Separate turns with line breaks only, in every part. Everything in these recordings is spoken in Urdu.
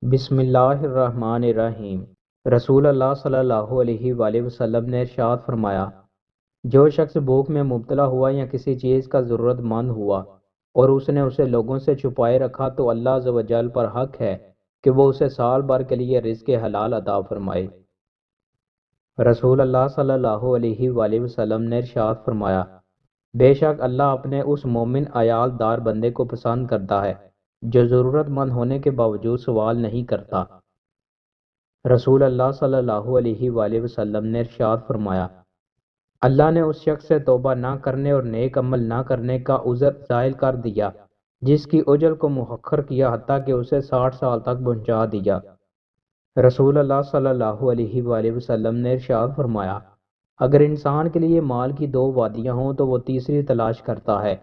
بسم اللہ الرحمن الرحیم۔ رسول اللہ صلی اللہ علیہ وآلہ وسلم نے ارشاد فرمایا، جو شخص بھوک میں مبتلا ہوا یا کسی چیز کا ضرورت مند ہوا اور اس نے اسے لوگوں سے چھپائے رکھا تو اللہ عز و جل پر حق ہے کہ وہ اسے سال بھر کے لیے رزق حلال عطا فرمائے۔ رسول اللہ صلی اللہ علیہ وآلہ وسلم نے ارشاد فرمایا، بے شک اللہ اپنے اس مومن عیال دار بندے کو پسند کرتا ہے جو ضرورت مند ہونے کے باوجود سوال نہیں کرتا۔ رسول اللہ صلی اللہ علیہ وآلہ وسلم نے ارشاد فرمایا، اللہ نے اس شخص سے توبہ نہ کرنے اور نیک عمل نہ کرنے کا عذر زائل کر دیا جس کی اجل کو مؤخر کیا حتیٰ کہ اسے 60 سال تک پہنچا دیا۔ رسول اللہ صلی اللہ علیہ وآلہ وسلم نے ارشاد فرمایا، اگر انسان کے لیے مال کی 2 وادیاں ہوں تو وہ تیسری تلاش کرتا ہے۔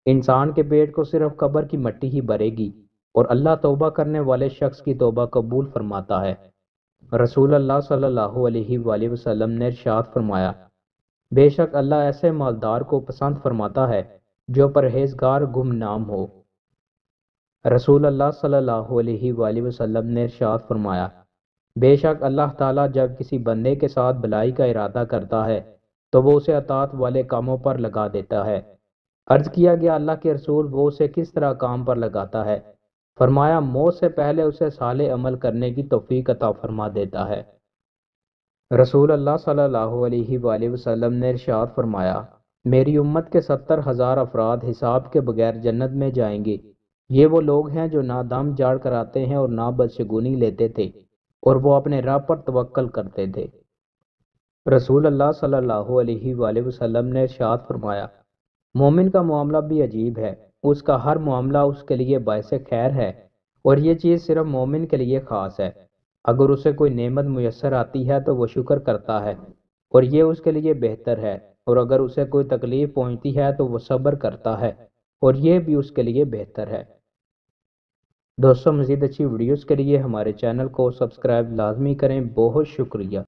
انسان کے پیٹ کو صرف قبر کی مٹی ہی بھرے گی اور اللہ توبہ کرنے والے شخص کی توبہ قبول فرماتا ہے۔ رسول اللہ صلی اللہ علیہ وآلہ وسلم نے ارشاد فرمایا، بے شک اللہ ایسے مالدار کو پسند فرماتا ہے جو پرہیزگار گمنام ہو۔ رسول اللہ صلی اللہ علیہ وآلہ وسلم نے ارشاد فرمایا، بے شک اللہ تعالیٰ جب کسی بندے کے ساتھ بھلائی کا ارادہ کرتا ہے تو وہ اسے اطاعت والے کاموں پر لگا دیتا ہے۔ عرض کیا گیا، اللہ کے رسول، وہ اسے کس طرح کام پر لگاتا ہے؟ فرمایا، موت سے پہلے اسے صالح عمل کرنے کی توفیق عطا فرما دیتا ہے۔ رسول اللہ صلی اللہ علیہ وآلہ وسلم نے ارشاد فرمایا، میری امت کے 70,000 افراد حساب کے بغیر جنت میں جائیں گے۔ یہ وہ لوگ ہیں جو نہ دم جاڑ کر آتے ہیں اور نہ بدشگونی لیتے تھے اور وہ اپنے رب پر توکل کرتے تھے۔ رسول اللہ صلی اللہ علیہ وآلہ وسلم نے ارشاد فرمایا، مومن کا معاملہ بھی عجیب ہے، اس کا ہر معاملہ اس کے لیے باعث خیر ہے اور یہ چیز صرف مومن کے لیے خاص ہے۔ اگر اسے کوئی نعمت میسر آتی ہے تو وہ شکر کرتا ہے اور یہ اس کے لیے بہتر ہے، اور اگر اسے کوئی تکلیف پہنچتی ہے تو وہ صبر کرتا ہے اور یہ بھی اس کے لیے بہتر ہے۔ دوستوں، مزید اچھی ویڈیوز کے لیے ہمارے چینل کو سبسکرائب لازمی کریں۔ بہت شکریہ۔